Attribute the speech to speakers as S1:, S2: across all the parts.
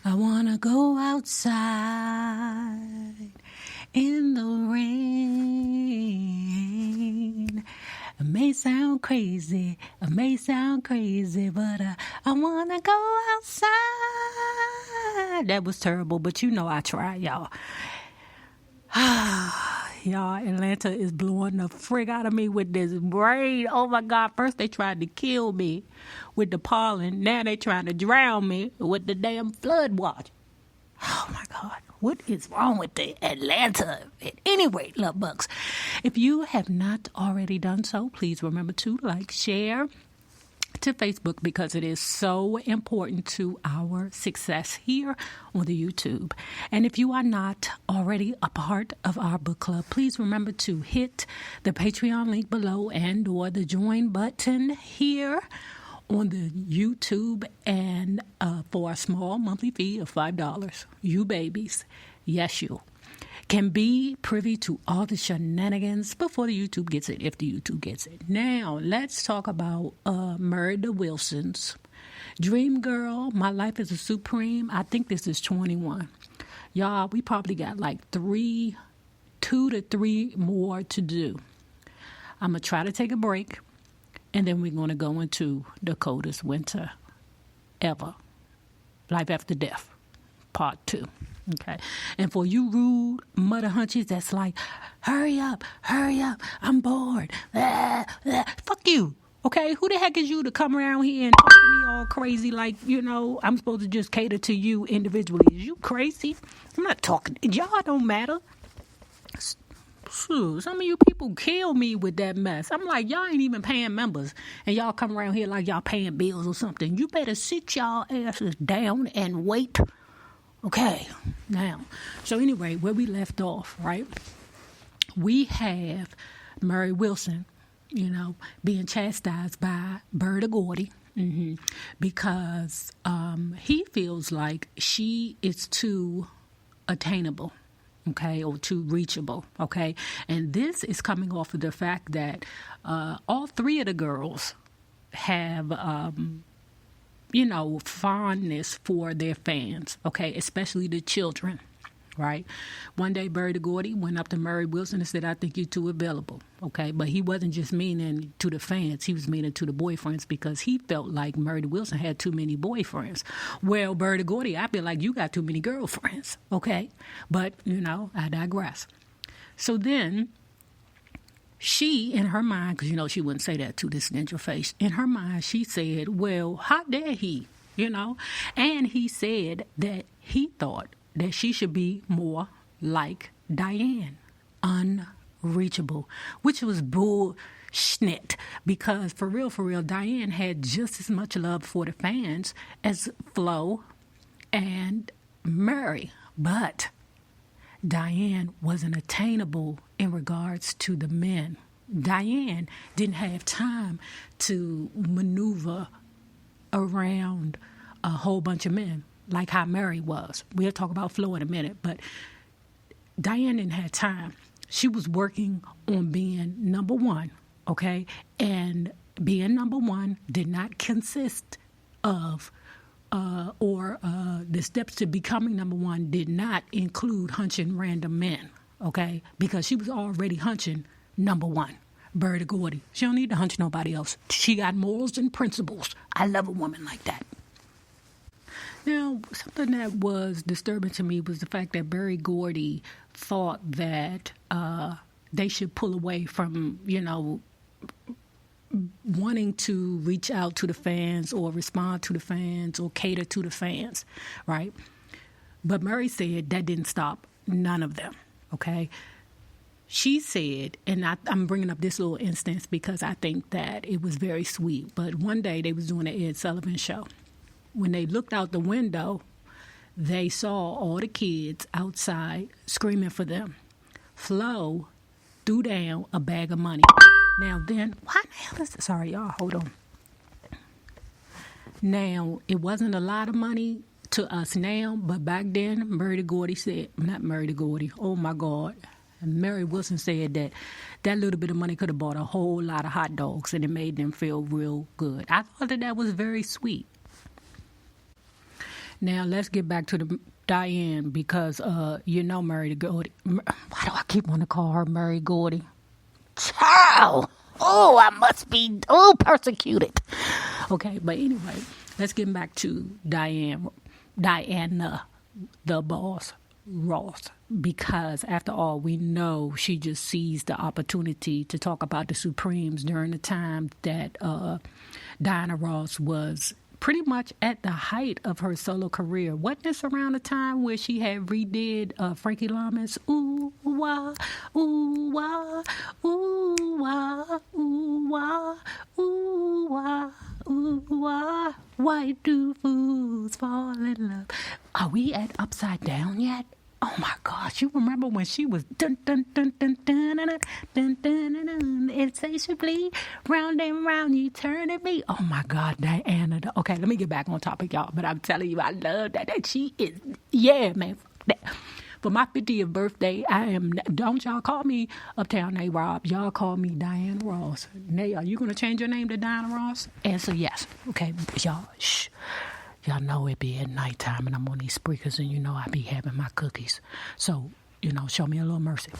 S1: I wanna go outside in the rain. It may sound crazy, but I wanna go outside. That was terrible, but you know I tried, y'all. Y'all, Atlanta is blowing the frig out of me with this rain. Oh my God, first they tried to kill me with the pollen. Now they trying to drown me with the damn flood watch. Oh my God, what is wrong with the Atlanta? At any rate, love bugs, if you have not already done so, please remember to like, share to Facebook, because it is so important to our success here on the YouTube. And if you are not already a part of our book club, please remember to hit the Patreon link below and or the join button here on the YouTube, and for a small monthly fee of $5, you babies, yes you, can be privy to all the shenanigans before the YouTube gets it, if the YouTube gets it. Now, let's talk about Married to Wilson's DreamGirl, My Life is a Supreme. I think this is 21. Y'all, we probably got like 2 to 3 more to do. I'm going to try to take a break, and then we're going to go into the coldest winter ever. Life After Death, Part 2. Okay. And for you rude mother hunchies that's like, hurry up, I'm bored. Fuck you. Okay, who the heck is you to come around here and talk to me all crazy like, you know, I'm supposed to just cater to you individually? Is you crazy? I'm not talking. Y'all don't matter. Some of you people kill me with that mess. I'm like, y'all ain't even paying members, and y'all come around here like y'all paying bills or something. You better sit y'all asses down and wait. Okay, now, so anyway, where we left off, right? We have Mary Wilson, you know, being chastised by Berta Gordy, because he feels like she is too attainable, okay, or too reachable, okay? And this is coming off of the fact that all 3 of the girls have fondness for their fans, okay, especially the children, right? One day, Berta Gordy went up to Mary Wilson and said, I think you're too available, okay? But he wasn't just meaning to the fans. He was meaning to the boyfriends, because he felt like Mary Wilson had too many boyfriends. Well, Berta Gordy, I feel like you got too many girlfriends, okay? But, you know, I digress. So then she, in her mind, because, you know, she wouldn't say that to this ninja face. In her mind, she said, well, how dare he, you know? And he said that he thought that she should be more like Diane, unreachable, which was bullshit, because for real, Diane had just as much love for the fans as Flo and Mary, but Diane wasn't attainable in regards to the men. Diane didn't have time to maneuver around a whole bunch of men like how Mary was. We'll talk about Flo in a minute, but Diane didn't have time. She was working on being number one, okay? And being number one did not consist of the steps to becoming number one did not include hunching random men, okay? Because she was already hunching number one, Berta Gordy. She don't need to hunch nobody else. She got morals and principles. I love a woman like that. Now, something that was disturbing to me was the fact that Berta Gordy thought that they should pull away from, you know, wanting to reach out to the fans or respond to the fans or cater to the fans, right? But Mary said that didn't stop none of them, okay? She said, and I'm bringing up this little instance because I think that it was very sweet, but one day they was doing the Ed Sullivan show. When they looked out the window, they saw all the kids outside screaming for them. Flo threw down a bag of money. Now then, why the hell is this? Sorry, y'all, hold on. Now, it wasn't a lot of money to us now, but back then, Mary Gordy said, not Mary Gordy, oh my God. And Mary Wilson said that that little bit of money could have bought a whole lot of hot dogs and it made them feel real good. I thought that was very sweet. Now, let's get back to the Diane because, Murray Gordy. Why do I keep wanting to call her Murray Gordy? Child! Oh, I must be persecuted. Okay, but anyway, let's get back to Diana, the boss, Ross, because after all, we know she just seized the opportunity to talk about the Supremes during the time that Diana Ross was pretty much at the height of her solo career. Wasn't this around the time where she had redid Frankie Lama's Ooh Wah, Ooh Wah, Ooh Wah, Ooh Wah, Ooh Wah, Ooh Wah, why do fools fall in love? Are we at Upside Down yet? Oh my gosh, you remember when she was dun dun dun dun dun dun dun dun dun dun, insatiably round and round you turning me. Oh my God, Diana. Okay, let me get back on topic, y'all. But I'm telling you, I love that she is, yeah, man. For my 50th birthday, don't y'all call me Uptown NayRob. Y'all call me Diana Ross. Nay, are you going to change your name to Diana Ross? Answer yes. Okay, y'all, shh. Y'all know it be at nighttime and I'm on these speakers and I be having my cookies. So, show me a little mercy.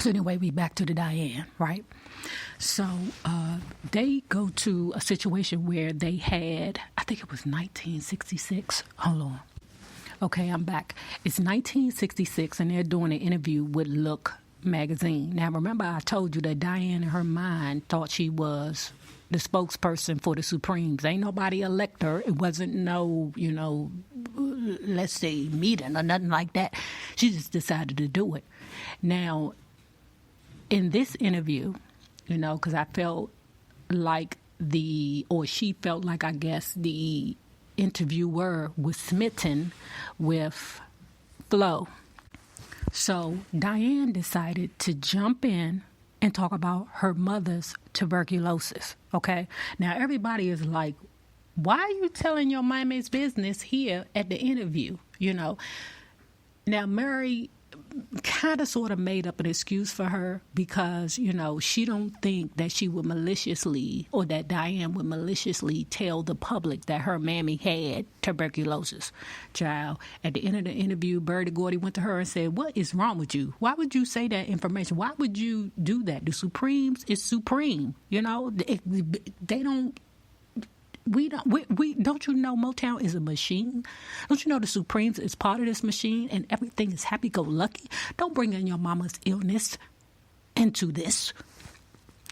S1: So anyway, we back to the Diane, right? So they go to a situation where they had, I think it was 1966. Hold on. Okay, I'm back. It's 1966 and they're doing an interview with Look magazine. Now, remember I told you that Diane in her mind thought she was the spokesperson for the Supremes. Ain't nobody elect her. It wasn't no, let's say meeting or nothing like that. She just decided to do it. Now, in this interview, because I felt like she felt like, I guess, the interviewer was smitten with Flo. So Diane decided to jump in and talk about her mother's tuberculosis, okay? Now, everybody is like, why are you telling your mommy's business here at the interview, Now, Mary kind of sort of made up an excuse for her because, she don't think that she would maliciously, or that Diane would maliciously tell the public that her mammy had tuberculosis. Child, at the end of the interview, Bertie Gordy went to her and said, what is wrong with you? Why would you say that information? Why would you do that? The Supremes is supreme. They don't... We don't you know Motown is a machine? Don't you know the Supremes is part of this machine and everything is happy-go-lucky? Don't bring in your mama's illness into this.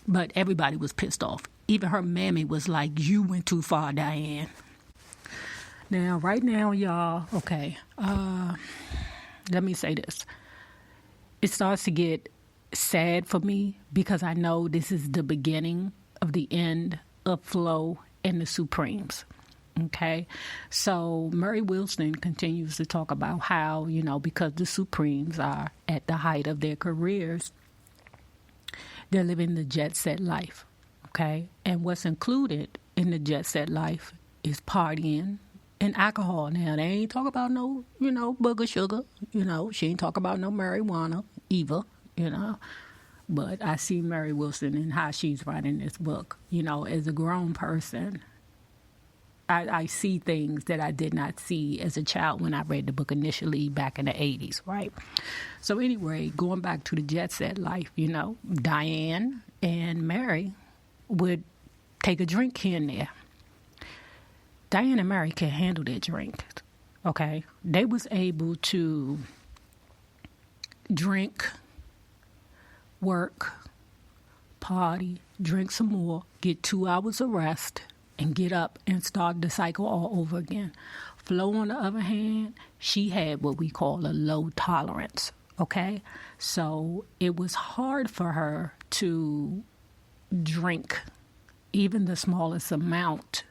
S1: But everybody was pissed off. Even her mammy was like, you went too far, Diane. Now, right now, y'all, okay, let me say this. It starts to get sad for me because I know this is the beginning of the end of Flo and the Supremes. Okay, so Murray Wilson continues to talk about how, because the Supremes are at the height of their careers, they're living the jet set life. Okay, and what's included in the jet set life is partying and alcohol. Now, they ain't talk about no, booger sugar. She ain't talk about no marijuana either, But I see Mary Wilson and how she's writing this book. As a grown person, I see things that I did not see as a child when I read the book initially back in the 80s, right? So anyway, going back to the jet set life, Diane and Mary would take a drink here and there. Diane and Mary can handle their drink, okay? They was able to drink, work, party, drink some more, get 2 hours of rest, and get up and start the cycle all over again. Flo, on the other hand, she had what we call a low tolerance, okay? So it was hard for her to drink even the smallest amount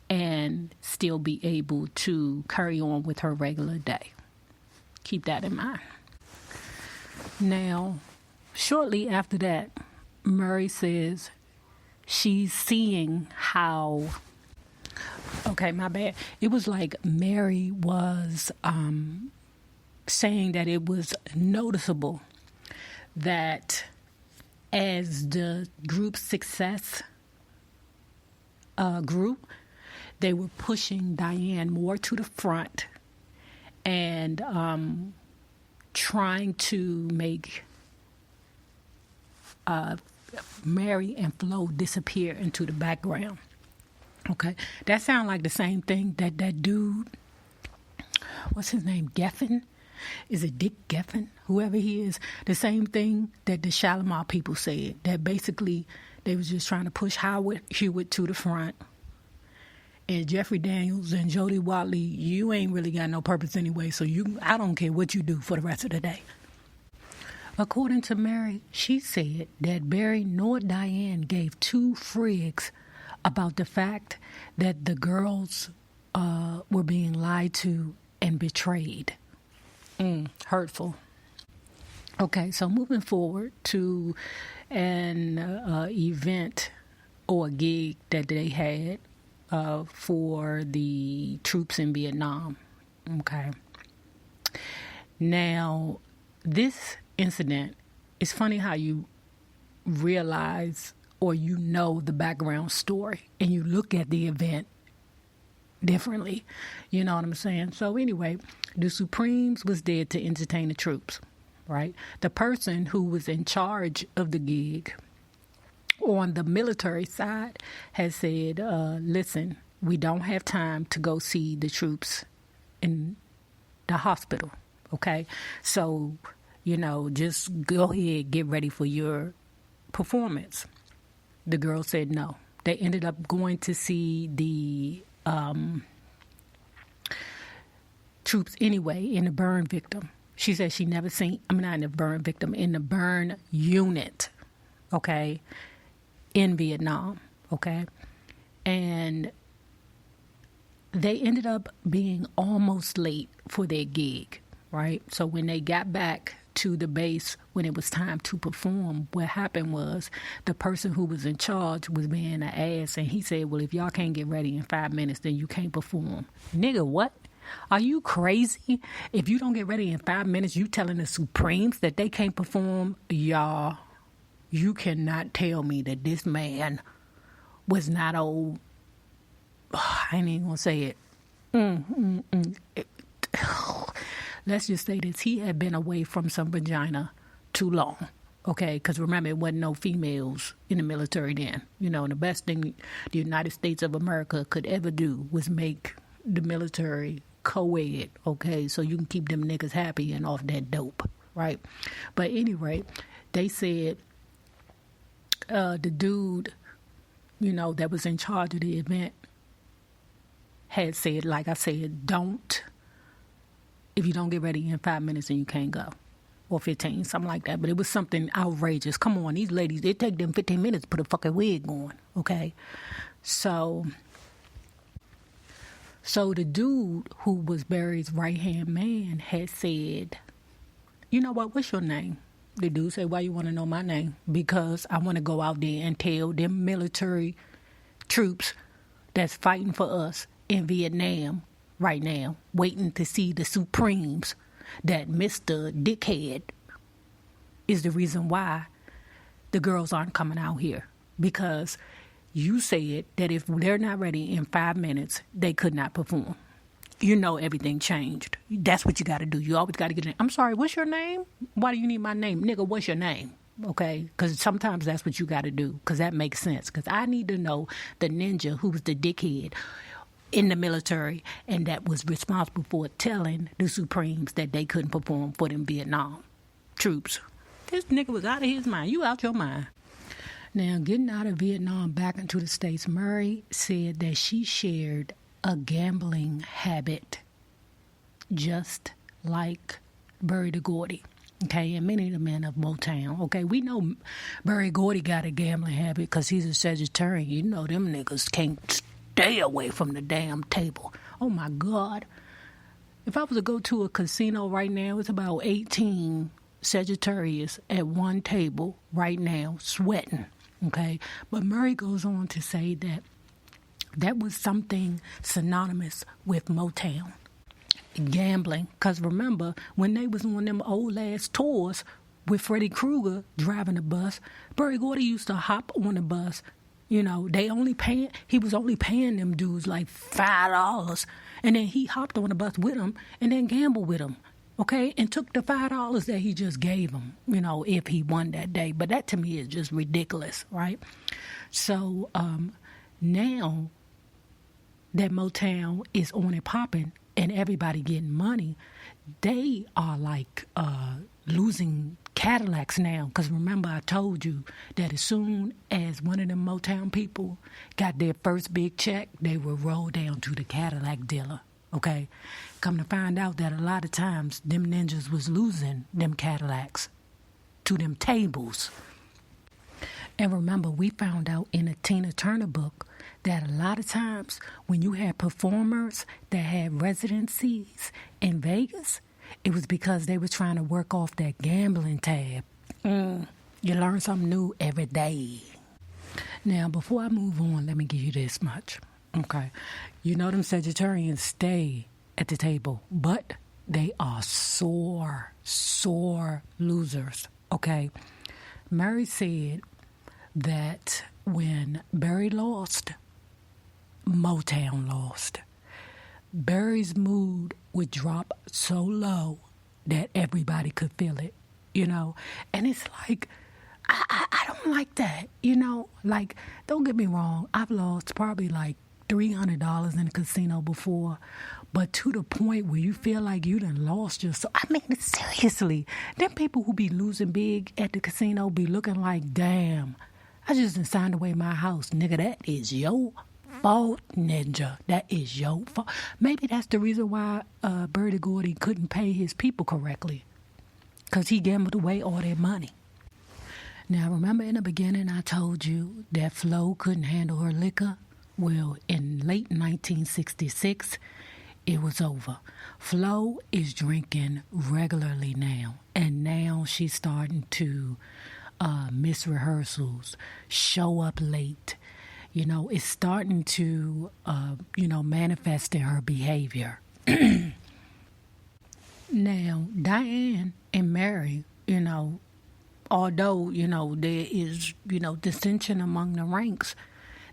S1: and still be able to carry on with her regular day. Keep that in mind. Now, shortly after that, Murray says she's seeing how... Okay, my bad. It was like Mary was saying that it was noticeable that as the group's success grew, they were pushing Diane more to the front and trying to make Mary and Flo disappear into the background. Okay, that sounds like the same thing that dude, what's his name, Geffen? Is it Dick Geffen? Whoever he is. The same thing that the Shalimar people said, that basically they was just trying to push Howard Hewitt to the front. And Jeffrey Daniels and Jody Watley, you ain't really got no purpose anyway, so I don't care what you do for the rest of the day. According to Mary, she said that Barry nor Diane gave two frigs about the fact that the girls were being lied to and betrayed. Hurtful. Okay, so moving forward to an event or a gig that they had for the troops in Vietnam. Okay. Now, this incident, it's funny how you realize or you know the background story and you look at the event differently. You know what I'm saying? So anyway, the Supremes was there to entertain the troops, right? The person who was in charge of the gig on the military side has said, listen, we don't have time to go see the troops in the hospital, okay? So, just go ahead, get ready for your performance. The girl said no. They ended up going to see the troops anyway in the burn victim. She said she never seen, not in the burn victim, in the burn unit, okay, in Vietnam, okay? And they ended up being almost late for their gig, right? So when they got back to the base, when it was time to perform, what happened was the person who was in charge was being an ass, and he said, well, if y'all can't get ready in 5 minutes, then you can't perform. Nigga, what? Are you crazy? If you don't get ready in 5 minutes, you telling the Supremes that they can't perform? Y'all, you cannot tell me that this man was not old. I ain't even gonna say it. Let's just say this. He had been away from some vagina too long, okay? Because remember, it wasn't no females in the military then. And the best thing the United States of America could ever do was make the military co-ed, okay? So you can keep them niggas happy and off that dope, right? But anyway, they said the dude, that was in charge of the event had said, like I said, if you don't get ready in 5 minutes, then you can't go. Or 15, something like that. But it was something outrageous. Come on, these ladies, it take them 15 minutes to put a fucking wig on, okay? So the dude who was Barry's right-hand man had said, you know what's your name? The dude said, why you want to know my name? Because I want to go out there and tell them military troops that's fighting for us in Vietnam right now, waiting to see the Supremes, that Mr. Dickhead is the reason why the girls aren't coming out here. Because you said that if they're not ready in 5 minutes, they could not perform. Everything changed. That's what you got to do. You always got to get in. I'm sorry, what's your name? Why do you need my name? Nigga, what's your name? Okay? Because sometimes that's what you got to do. Because that makes sense. Because I need to know the ninja who was the dickhead in the military and that was responsible for telling the Supremes that they couldn't perform for them Vietnam troops. This nigga was out of his mind. You out your mind. Now, getting out of Vietnam back into the States, Murray said that she shared a gambling habit just like Berry Gordy, okay, and many of the men of Motown, okay. We know Berry Gordy got a gambling habit because he's a Sagittarian. Them niggas can't stay away from the damn table. Oh, my God. If I was to go to a casino right now, it's about 18 Sagittarius at one table right now sweating, okay? But Murray goes on to say that was something synonymous with Motown. Gambling. Because remember, when they was on them old-ass tours with Freddy Krueger driving the bus, Berry Gordy used to hop on the bus, You know, he was only paying them dudes like $5. And then he hopped on the bus with them and then gambled with them. Okay, and took the $5 that he just gave him, you know, if he won that day. But that to me is just ridiculous, right? So now that Motown is on and popping and everybody getting money, they are like losing Cadillacs now. Because remember, I told you that as soon as one of them Motown people got their first big check, they would roll down to the Cadillac dealer. Okay, come to find out that a lot of times them ninjas was losing them Cadillacs to them tables. And remember, we found out in a Tina Turner book that a lot of times when you had performers that had residencies in Vegas, it was because they were trying to work off that gambling tab. You learn something new every day. Now, before I move on, let me give you this much. Okay, you know them Sagittarians stay at the table, but they are sore losers, okay? Mary said that when Barry lost, Motown lost. Barry's mood would drop so low that everybody could feel it, you know? And it's like, I don't like that, you know? Like, don't get me wrong, I've lost probably like $300 in a casino before, but to the point where you feel like you done lost yourself. I mean, seriously, them people who be losing big at the casino be looking like, damn, I just done signed away my house. Nigga, that is your fault, ninja. That is your fault. Maybe that's the reason why Bertie Gordy couldn't pay his people correctly, because he gambled away all their money. Now, remember in the beginning I told you that Flo couldn't handle her liquor? Well, in late 1966, it was over. Flo is drinking regularly now, and now she's starting to miss rehearsals, show up late. You know, it's starting to, manifest in her behavior. Now, Diane and Mary, although, there is, dissension among the ranks,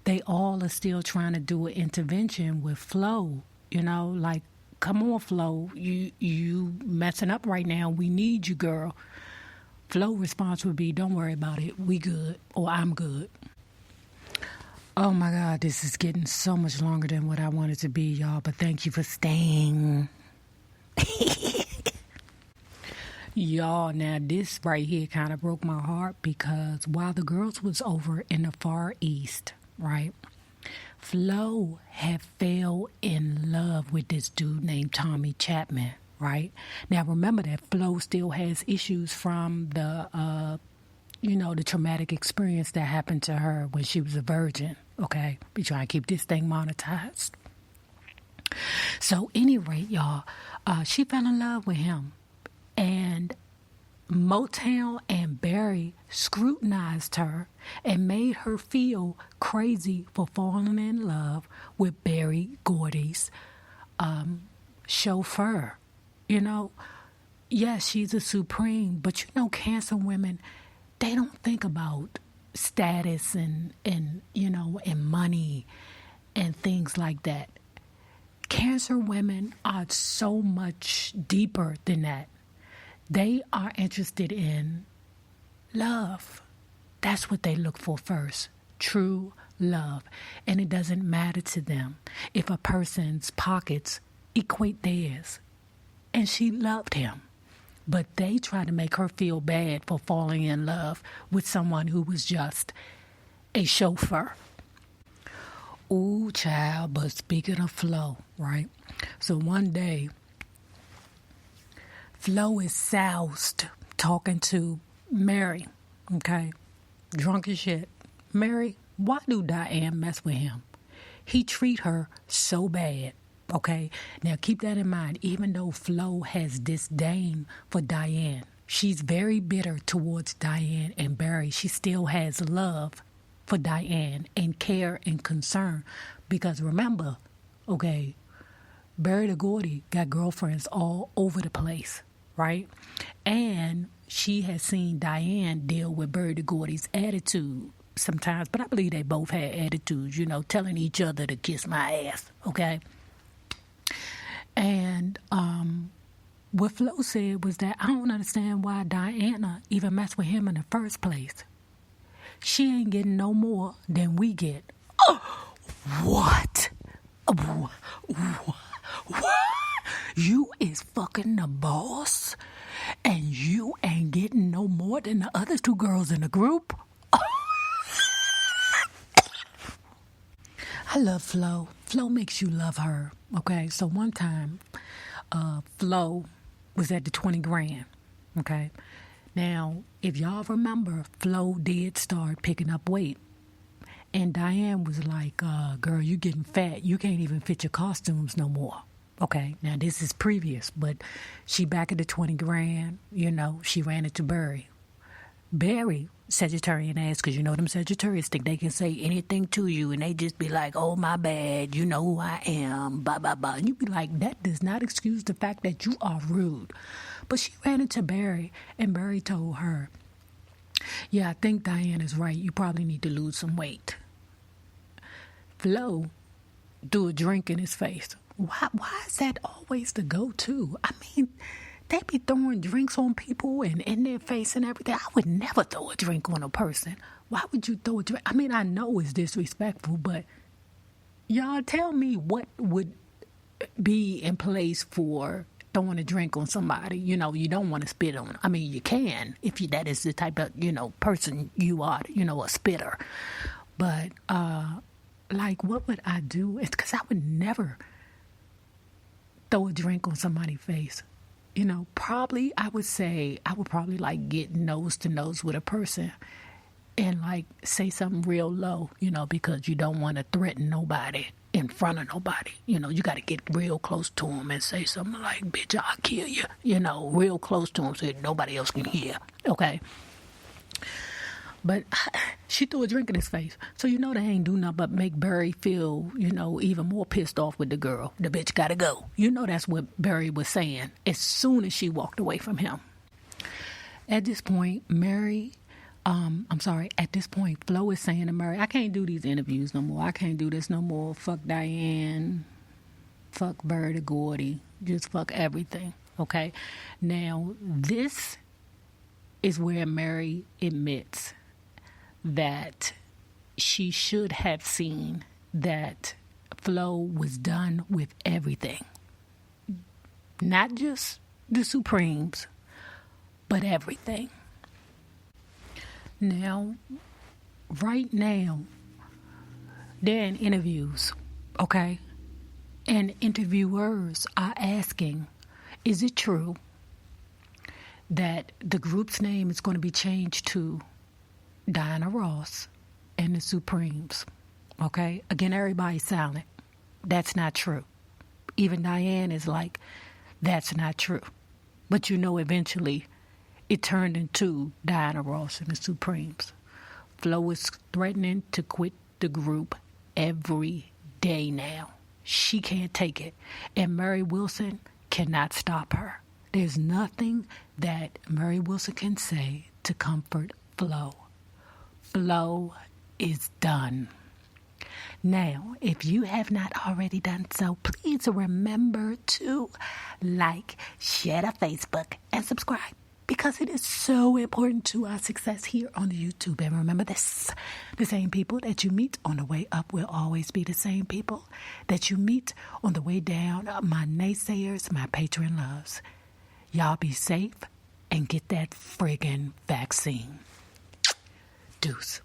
S1: they all are still trying to do an intervention with Flo. Like, come on, Flo, you messing up right now. We need you, girl. Flo response would be, don't worry about it. We good, or I'm good. Oh my God, this is getting so much longer than what I wanted to be, y'all, but thank you for staying. Y'all, now this right here kind of broke my heart, because while the girls was over in the Far East, right, Flo had fell in love with this dude named Tommy Chapman, right? Now remember that Flo still has issues from the traumatic experience that happened to her when she was a virgin, okay? We try to keep this thing monetized. So anyway, y'all, she fell in love with him. And Motown and Barry scrutinized her and made her feel crazy for falling in love with Barry Gordy's chauffeur. Yes, she's a supreme, but Cancer women, they don't think about status and money and things like that. Cancer women are so much deeper than that. They are interested in love. That's what they look for first. True love. And it doesn't matter to them if a person's pockets equate theirs. And she loved him. But they tried to make her feel bad for falling in love with someone who was just a chauffeur. Ooh, child, but speaking of Flo, right? So one day, Flo is soused talking to Mary, okay? Drunk as shit. Mary, why do Diane mess with him? He treat her so bad, okay? Now keep that in mind. Even though Flo has disdain for Diane, she's very bitter towards Diane and Barry. She still has love for Diane and care and concern. Because remember, okay, Barry the Gordy got girlfriends all over the place. Right? And she has seen Diane deal with Barry the Gordy's attitude. sometimes, but I believe they both had attitudes, telling each other to kiss my ass, okay? And what Flo said was that I don't understand why Diana even messed with him in the first place. She ain't getting no more than we get. Oh, what? What? You is fucking the boss, and you ain't getting no more than the other two girls in the group? I love Flo. Flo makes you love her, okay? So one time, Flo was at the 20 grand, okay? Now, if y'all remember, Flo did start picking up weight. And Diane was like, girl, you getting fat. You can't even fit your costumes no more. Okay, now this is previous, but she back at the 20 grand, she ran into Barry. Barry, Sagittarian ass, because them Sagittarius think they can say anything to you and they just be like, oh, my bad, you know who I am, blah, blah, blah. And you be like, that does not excuse the fact that you are rude. But she ran into Barry, and Barry told her, yeah, I think Diane is right. You probably need to lose some weight. Flo threw a drink in his face. Why is that always the go-to? I mean, they be throwing drinks on people and in their face and everything. I would never throw a drink on a person. Why would you throw a drink? I mean, I know it's disrespectful, but y'all tell me what would be in place for throwing a drink on somebody. You don't want to spit on them. I mean, you can if that is the type of, person you are, a spitter. But, what would I do? It's because I would never throw a drink on somebody's face. Probably I would probably get nose to nose with a person and say something real low, because you don't want to threaten nobody in front of nobody. You got to get real close to them and say something like, bitch, I'll kill you, real close to them so that nobody else can hear. Okay. But she threw a drink in his face. So they ain't do nothing but make Barry feel, even more pissed off with the girl. The bitch gotta go. That's what Barry was saying as soon as she walked away from him. At this point, Flo is saying to Mary, I can't do these interviews no more. I can't do this no more. Fuck Diane. Fuck Barry Gordy. Just fuck everything. Okay? Now, this is where Mary admits that she should have seen that Flo was done with everything. Not just the Supremes, but everything. Now, right now, they're in interviews, okay? And interviewers are asking, is it true that the group's name is going to be changed to Diana Ross and the Supremes? Okay? Again, everybody's silent. That's not true. Even Diane is like, that's not true. But eventually it turned into Diana Ross and the Supremes. Flo is threatening to quit the group every day now. She can't take it. And Mary Wilson cannot stop her. There's nothing that Mary Wilson can say to comfort Flo. Flo is done. Now, if you have not already done so, please remember to like, share the Facebook, and subscribe, because it is so important to our success here on the YouTube. And remember this, the same people that you meet on the way up will always be the same people that you meet on the way down. My naysayers, my patron loves. Y'all be safe and get that friggin' vaccine. Deuce.